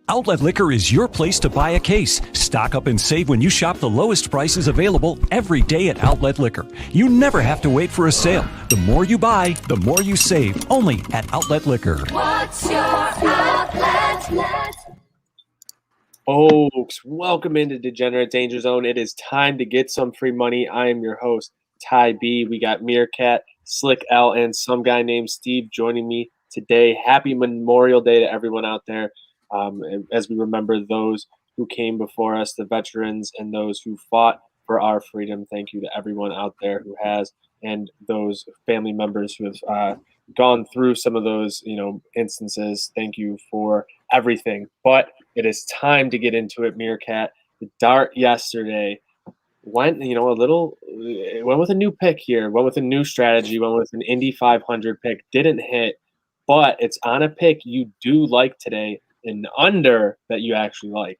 Outlet Liquor is your place to buy a case. Stock up and save when you shop the lowest prices available every day at Outlet Liquor. You never have to wait for a sale. The more you buy, the more you save. Only at Outlet Liquor. What's your outlet? Folks, welcome into Degenerate Danger Zone. It is time to get some free money. I am your host, Ty B. We got Meerkat, Slick L, and some guy named Steve joining me today. Happy Memorial Day to everyone out there. As we remember those who came before us, the veterans and those who fought for our freedom. Thank you to everyone out there who has, and those family members who have gone through some of those, instances. Thank you for everything. But it is time to get into it, Meerkat. The dart yesterday went, went with a new pick here, went with a new strategy, went with an Indy 500 pick, didn't hit, but it's on a pick you do like today, an under that you actually like.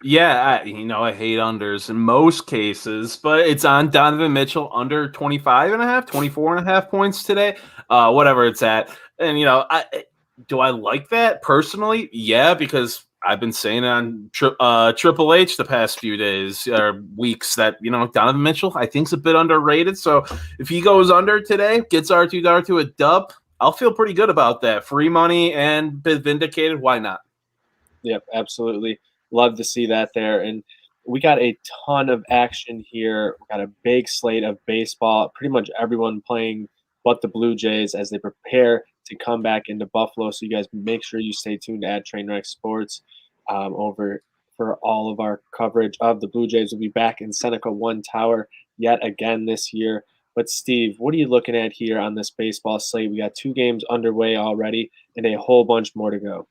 Yeah, I hate unders in most cases, but it's on Donovan Mitchell under 24.5 points today, whatever it's at. And, do I like that personally? Yeah, because I've been saying on Triple H the past few days or weeks that, Donovan Mitchell, I think, is a bit underrated. So if he goes under today, gets R2 to a dub, I'll feel pretty good about that. Free money and bit vindicated. Why not? Yep, absolutely. Love to see that there. And we got a ton of action here. We got a big slate of baseball, pretty much everyone playing but the Blue Jays as they prepare to come back into Buffalo. So you guys make sure you stay tuned at Trainwreck Sports over for all of our coverage of the Blue Jays. We'll be back in Seneca One Tower yet again this year. But Steve, what are you looking at here on this baseball slate? We got 2 games underway already and a whole bunch more to go.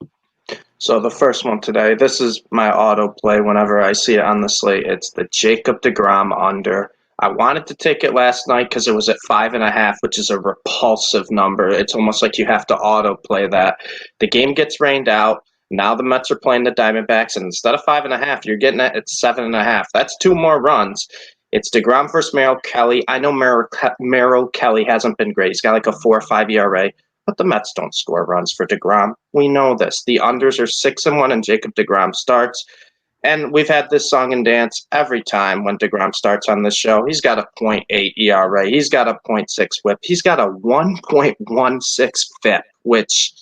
So the first one today, this is my auto play whenever I see it on the slate. It's the Jacob deGrom under. I wanted to take it last night because it was at 5.5, which is a repulsive number. It's almost like you have to auto play that. The game gets rained out. Now the Mets are playing the Diamondbacks, and instead of 5.5, you're getting it at 7.5. That's 2 more runs. It's deGrom versus Merrill Kelly. I know Merrill Kelly hasn't been great. He's got like a 4 or 5 ERA. But the Mets don't score runs for deGrom. We know this. The unders are 6-1 and Jacob deGrom starts. And we've had this song and dance every time when deGrom starts on this show. He's got a .8 ERA. He's got a .6 whip. He's got a 1.16 FIP, which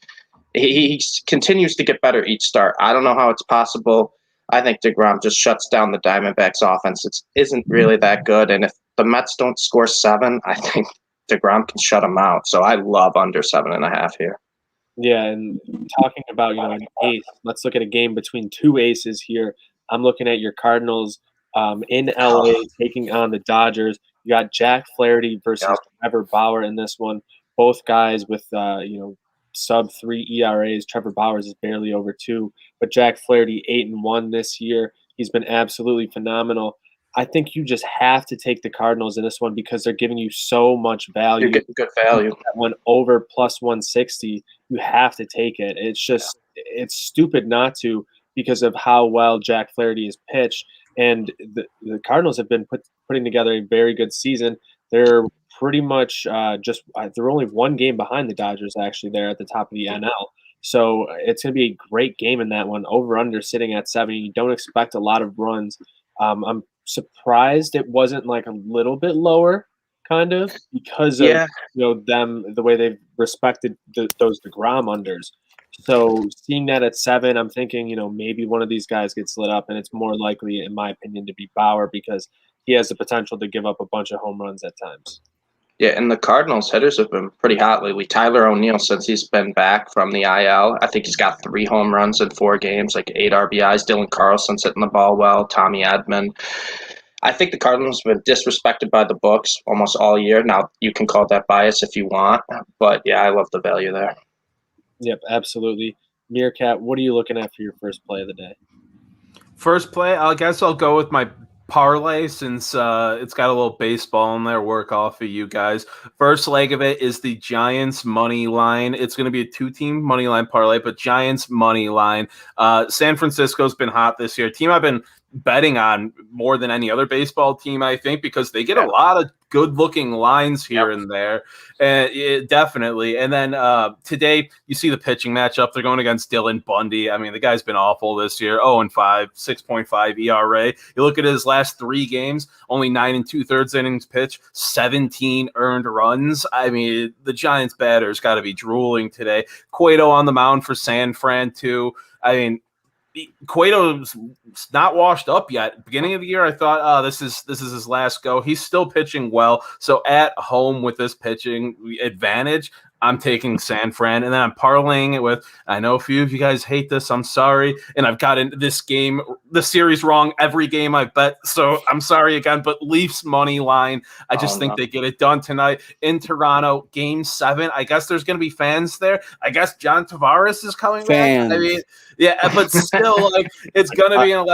he continues to get better each start. I don't know how it's possible. I think deGrom just shuts down the Diamondbacks offense. It isn't really that good. And if the Mets don't score 7, I think deGrom can shut him out. So I love under 7.5 here. Yeah, and talking about an ace, let's look at a game between 2 aces here. I'm looking at your Cardinals in LA taking on the Dodgers. You got Jack Flaherty versus Trevor Bauer in this one. Both guys with sub 3 ERAs. Trevor Bauer is barely over 2, but Jack Flaherty 8-1 this year. He's been absolutely phenomenal. I think you just have to take the Cardinals in this one because they're giving you so much value. You're getting good value. That one over plus 160, you have to take it. It's stupid not to because of how well Jack Flaherty is pitched. And the Cardinals have been putting together a very good season. They're pretty much they're only 1 game behind the Dodgers actually there at the top of the NL. So it's going to be a great game in that one. Over under sitting at 7. You don't expect a lot of runs. I'm surprised it wasn't like a little bit lower, kind of, because of them, the way they've respected those deGrom unders. So seeing that at 7, I'm thinking maybe one of these guys gets lit up, and it's more likely, in my opinion, to be Bauer because he has the potential to give up a bunch of home runs at times. Yeah, and the Cardinals hitters have been pretty hot lately. Tyler O'Neill, since he's been back from the IL, I think he's got 3 home runs in 4 games, like 8 RBIs. Dylan Carlson's hitting the ball well. Tommy Edman. I think the Cardinals have been disrespected by the books almost all year. Now, you can call that bias if you want, but yeah, I love the value there. Yep, absolutely. Meerkat, what are you looking at for your first play of the day? First play, I guess I'll go with my parlay since it's got a little baseball in there. Work off of you guys. First leg of it is the Giants money line. It's going to be a 2-team money line parlay, but Giants money line. San Francisco's been hot this year. Team I've been betting on more than any other baseball team, I think, because they get a lot of good-looking lines here and there, and definitely. And then today, you see the pitching matchup. They're going against Dylan Bundy. I mean, the guy's been awful this year. 0-5, 6.5 ERA. You look at his last 3 games, only 9 2/3 innings pitched, 17 earned runs. I mean, the Giants' batter's got to be drooling today. Cueto on the mound for San Fran too. I mean, Cueto's not washed up yet. Beginning of the year, I thought, this is his last go. He's still pitching well. So at home with this pitching advantage, I'm taking San Fran, and then I'm parlaying it with, I know a few of you guys hate this, I'm sorry, and I've gotten this series wrong every game I bet, so I'm sorry again, but Leafs money line, I just think they get it done tonight in Toronto, Game 7. I guess there's going to be fans there. I guess John Tavares is coming back. I mean, yeah, but still, like, it's going to be an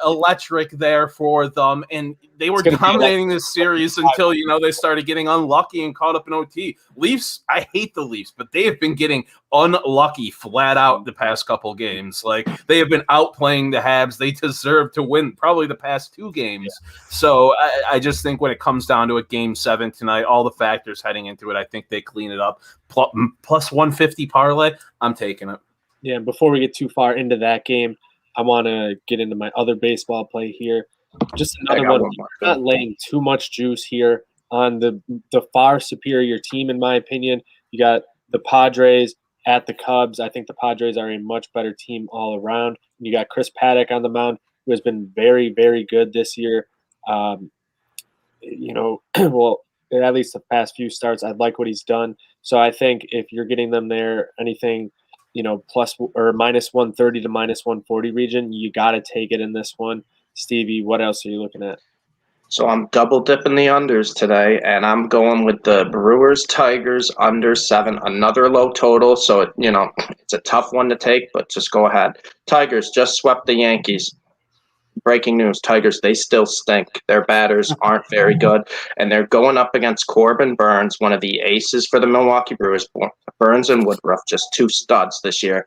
electric there for them, and they were dominating this series until, they started getting unlucky and caught up in OT. Leafs, I hate the Leafs, but they have been getting unlucky flat out the past couple games. Like, they have been outplaying the Habs. They deserve to win probably the past 2 games. Yeah. So I just think when it comes down to a Game 7 tonight, all the factors heading into it, I think they clean it up. Plus 150 parlay, I'm taking it. Yeah, and before we get too far into that game, I want to get into my other baseball play here. Just another one. Not laying too much juice here on the far superior team, in my opinion. You got the Padres at the Cubs. I think the Padres are a much better team all around. You got Chris Paddock on the mound, who has been very, very good this year. Well, at least the past few starts, I like what he's done. So I think if you're getting them there, anything, plus or minus 130 to minus 140 region, you got to take it in this one. Stevie, what else are you looking at? So I'm double dipping the unders today, and I'm going with the Brewers Tigers under 7, another low total. So it's a tough one to take, but just go ahead. Tigers just swept the Yankees. Breaking news: Tigers, they still stink. Their batters aren't very good, and they're going up against Corbin Burns, one of the aces for the Milwaukee Brewers. Burns and Woodruff, just 2 studs this year.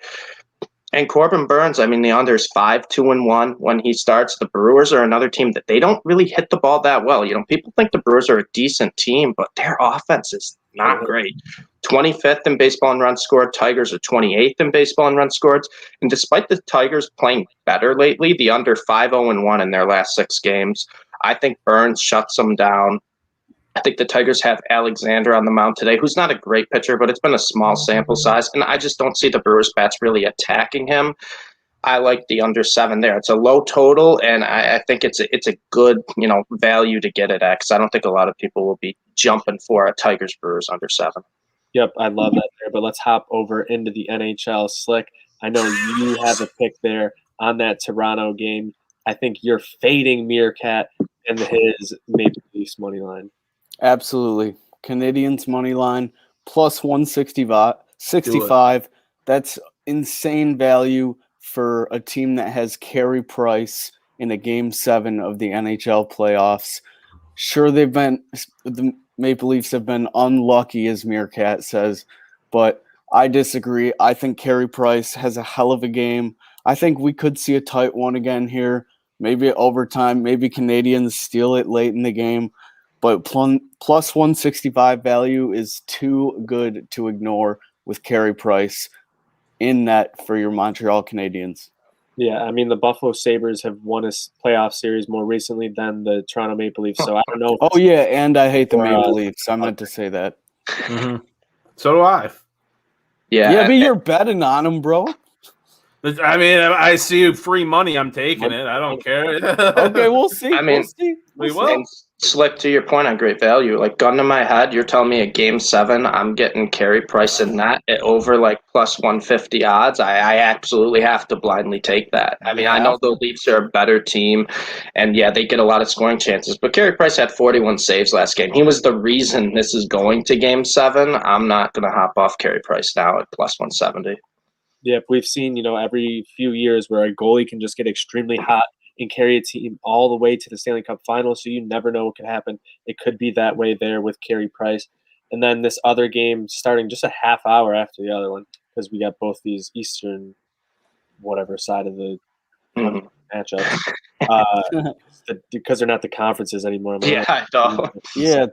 And Corbin Burns, I mean, the under is 5-2-1 when he starts. The Brewers are another team that they don't really hit the ball that well. People think the Brewers are a decent team, but their offense is not great. 25th in baseball in runs scored. Tigers are 28th in baseball in runs scored. And despite the Tigers playing better lately, the under 5-0-1 in their last 6 games. I think Burns shuts them down. I think the Tigers have Alexander on the mound today, who's not a great pitcher, but it's been a small sample size, and I just don't see the Brewers bats really attacking him. I like the under 7 there. It's a low total, and I think it's a good value to get it at, because I don't think a lot of people will be jumping for a Tigers Brewers under 7. Yep, I love that there. But let's hop over into the NHL. Slick, I know you have a pick there on that Toronto game. I think you're fading Meerkat and his Maple Leafs money line. Absolutely. Canadians money line plus 165. That's insane value for a team that has Carey Price in a Game 7 of the NHL playoffs. Sure, the Maple Leafs have been unlucky, as Meerkat says, but I disagree. I think Carey Price has a hell of a game. I think we could see a tight one again here, maybe at overtime, maybe Canadians steal it late in the game. But plus 165 value is too good to ignore with Carey Price in net for your Montreal Canadiens. Yeah, I mean, the Buffalo Sabres have won a playoff series more recently than the Toronto Maple Leafs, so I don't know. Oh, yeah, and I hate the Maple Leafs. I meant to say that. Mm-hmm. So do I. Yeah, but you're betting on them, bro. I mean, I see free money. I'm taking it. I don't care. Okay, we'll see. I mean, we will. Slick, to your point on great value, like gun to my head, you're telling me a Game 7, I'm getting Carey Price in that at over like plus 150 odds. I absolutely have to blindly take that. I mean, I know the Leafs are a better team, and yeah, they get a lot of scoring chances, but Carey Price had 41 saves last game. He was the reason this is going to Game 7. I'm not going to hop off Carey Price now at plus 170. Yep, we've seen, every few years where a goalie can just get extremely hot and carry a team all the way to the Stanley Cup final, so you never know what could happen. It could be that way there with Carey Price. And then this other game starting just a half hour after the other one, because we got both these Eastern whatever side of the matchups. Because they're not the conferences anymore. Am I Yeah, right? I know. Yeah.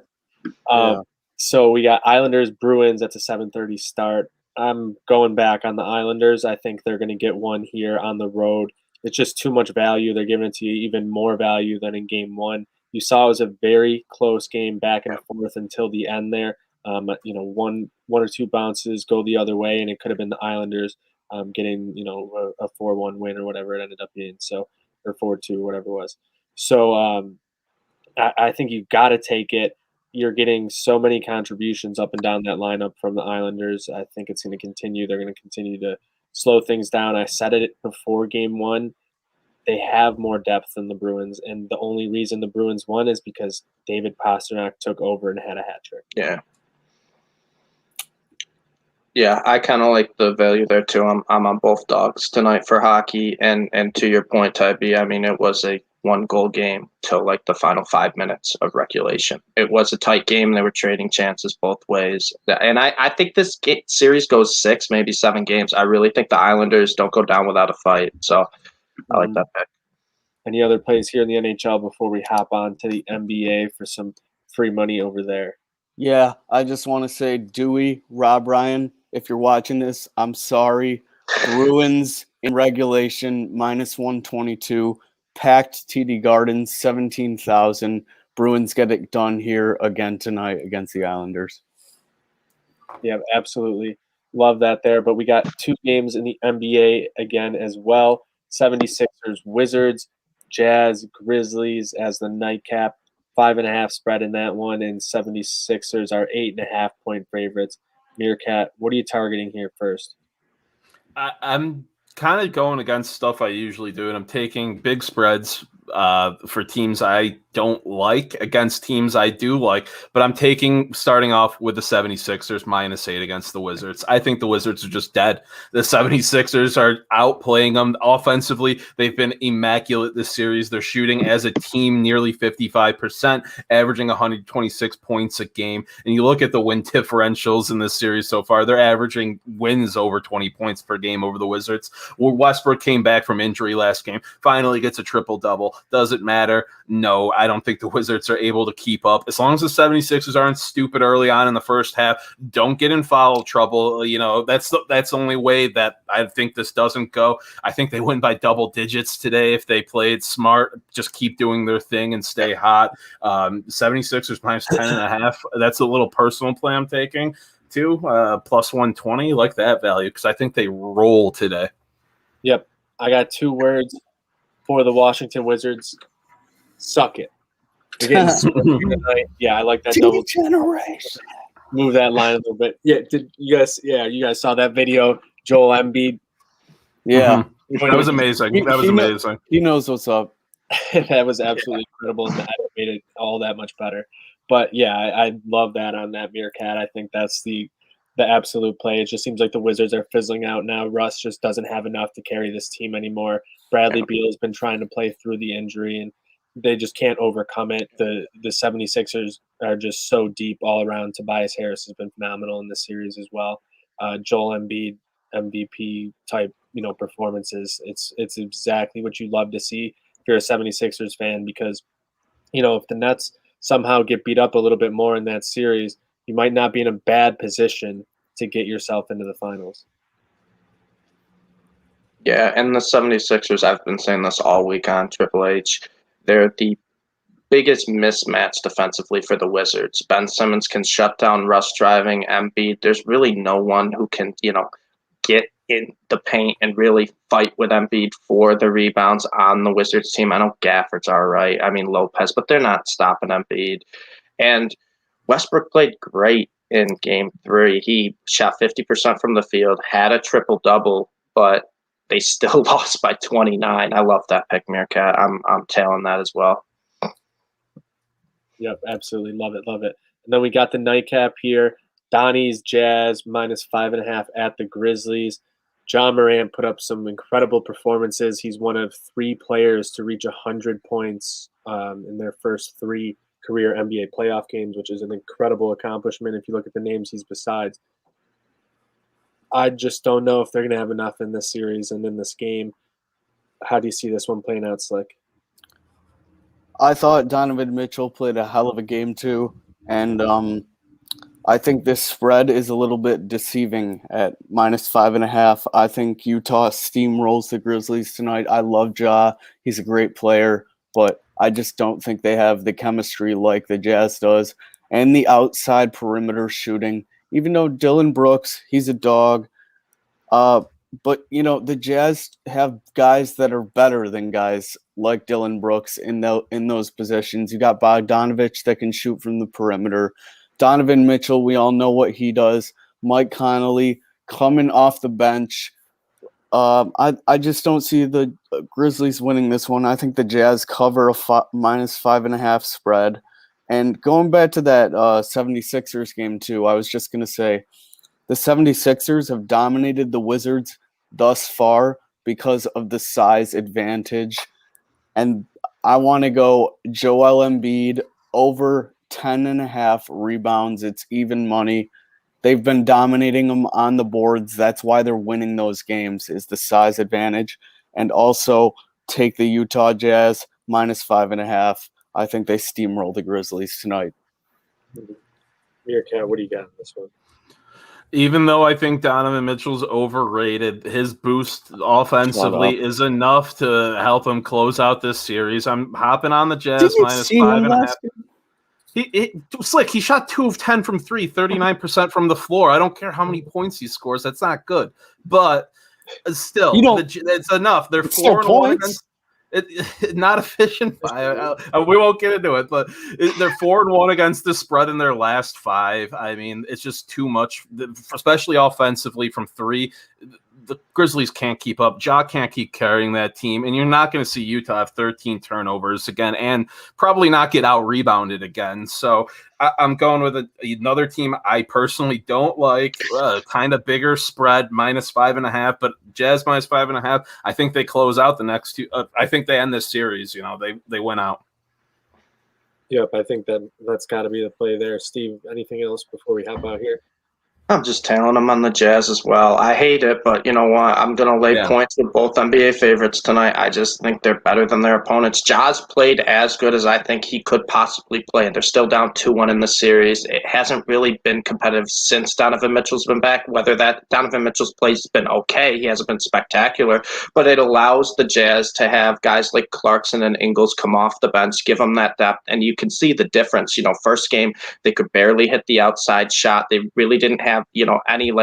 Yeah. So we got Islanders Bruins. That's a 7:30 start. I'm going back on the Islanders. I think they're going to get one here on the road. It's just too much value. They're giving it to you even more value than in game one. You saw it was a very close game back and forth until the end there. One or two bounces go the other way, and it could have been the Islanders getting a 4-1 win or whatever it ended up being. So or 4-2 or whatever it was. So I think you've got to take it. You're getting so many contributions up and down that lineup from the Islanders. I think it's going to continue. They're going to continue to slow things down. I said it before game one. They have more depth than the Bruins, and the only reason the Bruins won is because David Pastrnak took over and had a hat trick. Yeah. Yeah, I kind of like the value there too. I'm on both dogs tonight for hockey, and to your point, Tybee, I mean it was a 1-goal game till like the final 5 minutes of regulation. It was a tight game. They were trading chances both ways, and I think this series goes 6, maybe 7 games. I really think the Islanders don't go down without a fight. So I like that pick. Any other plays here in the NHL before we hop on to the NBA for some free money over there? Yeah, I just want to say, Dewey, Rob Ryan, if you're watching this, I'm sorry. Bruins in regulation, -122. Packed TD Garden, 17,000. Bruins get it done here again tonight against the Islanders. Yeah, absolutely. Love that there. But we got 2 games in the NBA again as well. 76ers, Wizards, Jazz, Grizzlies as the nightcap. 5.5 spread in that one, and 76ers are 8.5 point favorites. Meerkat, what are you targeting here first? I'm kind of going against stuff I usually do, and I'm taking big spreads for teams I don't like against teams I do like, but I'm starting off with the 76ers -8 against the Wizards. I think the Wizards are just dead. The 76ers are outplaying them offensively. They've been immaculate this series. They're shooting as a team nearly 55%, averaging 126 points a game. And you look at the win differentials in this series so far, they're averaging wins over 20 points per game over the Wizards. Westbrook came back from injury last game, finally gets a triple-double. Does it matter? No, I don't think the Wizards are able to keep up. As long as the 76ers aren't stupid early on in the first half, don't get in foul trouble. That's the only way that I think this doesn't go. I think they win by double digits today if they played smart, just keep doing their thing and stay hot. 76ers -10.5. That's a little personal play I'm taking too. +120, like that value because I think they roll today. Yep. I got 2 words for the Washington Wizards. Suck it. They're getting tonight. Yeah, I like that double Degeneration. move that line a little bit. Yeah, you guys saw that video, Joel Embiid. Yeah. That was amazing. Amazing. He knows what's up. That was absolutely incredible, and that made it all that much better. But yeah, I love that on that Meerkat. I think that's the absolute play. It just seems like the Wizards are fizzling out now. Russ just doesn't have enough to carry this team anymore. Bradley Beal's been trying to play through the injury, and they just can't overcome it. The 76ers are just so deep all around. Tobias Harris has been phenomenal in this series as well. Joel Embiid, MVP type, performances. It's exactly what you love to see if you're a 76ers fan, because, if the Nets somehow get beat up a little bit more in that series, you might not be in a bad position to get yourself into the finals. Yeah, and the 76ers, I've been saying this all week on Triple H, they're the biggest mismatch defensively for the Wizards. Ben Simmons can shut down Russ driving, Embiid. There's really no one who can, get in the paint and really fight with Embiid for the rebounds on the Wizards team. I know Gafford's all right. I mean, Lopez, but they're not stopping Embiid. And Westbrook played great in Game 3. He shot 50% from the field, had a triple-double, but they still lost by 29. I love that pick, Meerkat. I'm tailing that as well. Yep, absolutely. Love it. And then we got the nightcap here. Donnie's Jazz -5.5 at the Grizzlies. John Morant put up some incredible performances. He's one of 3 players to reach 100 points in their first 3 career NBA playoff games, which is an incredible accomplishment if you look at the names he's besides. I just don't know if they're going to have enough in this series and in this game. How do you see this one playing out, Slick? I thought Donovan Mitchell played a hell of a game too, and I think this spread is a little bit deceiving at -5.5. I think Utah steamrolls the Grizzlies tonight. I love Ja; he's a great player, but I just don't think they have the chemistry like the Jazz does, and the outside perimeter shooting. Even though Dylan Brooks, he's a dog. But the Jazz have guys that are better than guys like Dylan Brooks in those positions. You got Bogdanovich that can shoot from the perimeter. Donovan Mitchell, we all know what he does. Mike Conley coming off the bench. I just don't see the Grizzlies winning this one. I think the Jazz cover a -5.5 spread. And going back to that 76ers game too, I was just going to say the 76ers have dominated the Wizards thus far because of the size advantage. And I want to go Joel Embiid over 10.5 rebounds. It's even money. They've been dominating them on the boards. That's why they're winning those games, is the size advantage. And also take the Utah Jazz -5.5. I think they steamroll the Grizzlies tonight. Meerkat, what do you got on this one? Even though I think Donovan Mitchell's overrated, his boost offensively is enough to help him close out this series. I'm hopping on the Jazz -5.5. Slick, he shot 2 of 10 from 3, 39% from the floor. I don't care how many points he scores. That's not good. But still, it's enough. They're 4-1 against not efficient. We won't get into it, but they're 4-1 against the spread in their last 5. I mean, it's just too much, especially offensively from 3. The Grizzlies can't keep up. Ja can't keep carrying that team, and you're not going to see Utah have 13 turnovers again and probably not get out-rebounded again. So I'm going with another team I personally don't like, kind of bigger spread, -5.5, but Jazz -5.5. I think they close out the next 2. I think they end this series. They win out. Yep, I think that's got to be the play there. Steve, anything else before we hop out here? I'm just tailing them on the Jazz as well. I hate it, but you know what? I'm going to lay points with both NBA favorites tonight. I just think they're better than their opponents. Ja's played as good as I think he could possibly play, and they're still down 2-1 in the series. It hasn't really been competitive since Donovan Mitchell's been back. Whether that Donovan Mitchell's play's been okay, he hasn't been spectacular, but it allows the Jazz to have guys like Clarkson and Ingles come off the bench, give them that depth, and you can see the difference. First game, they could barely hit the outside shot. They really didn't have any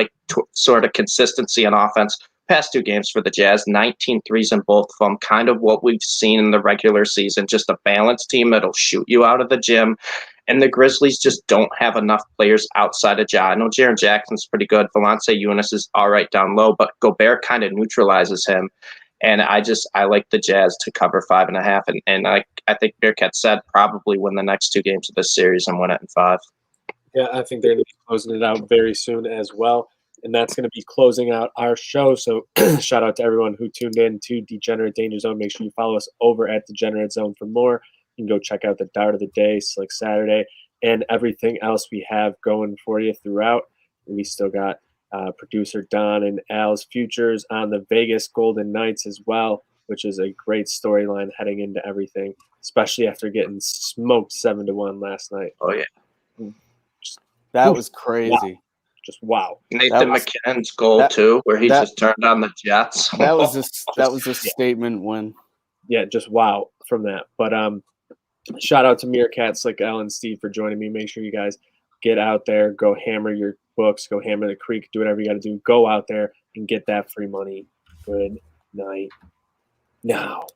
sort of consistency on offense. Past 2 games for the Jazz, 19 threes in both of them, kind of what we've seen in the regular season, just a balanced team that'll shoot you out of the gym. And the Grizzlies just don't have enough players outside of Ja. I know Jaren Jackson's pretty good. Valanciunas is all right down low, but Gobert kind of neutralizes him. And I like the Jazz to cover 5.5. And I think Bearcat said probably win the next 2 games of this series and win it in 5. Yeah, I think they're going to be closing it out very soon as well. And that's going to be closing out our show. So shout out to everyone who tuned in to Degenerate Danger Zone. Make sure you follow us over at Degenerate Zone for more. You can go check out the Dart of the Day, Slick Saturday, and everything else we have going for you throughout. We still got producer Don and Al's futures on the Vegas Golden Knights as well, which is a great storyline heading into everything, especially after getting smoked 7-1 last night. Oh, yeah. That was crazy. Wow. Just wow. Nathan McKinnon's goal too, where he just turned on the Jets. That was a statement win. Yeah, just wow from that. But shout out to Meerkat, Slick, Al, and Steve for joining me. Make sure you guys get out there, go hammer your books, go hammer the creek, do whatever you got to do. Go out there and get that free money. Good night. Now.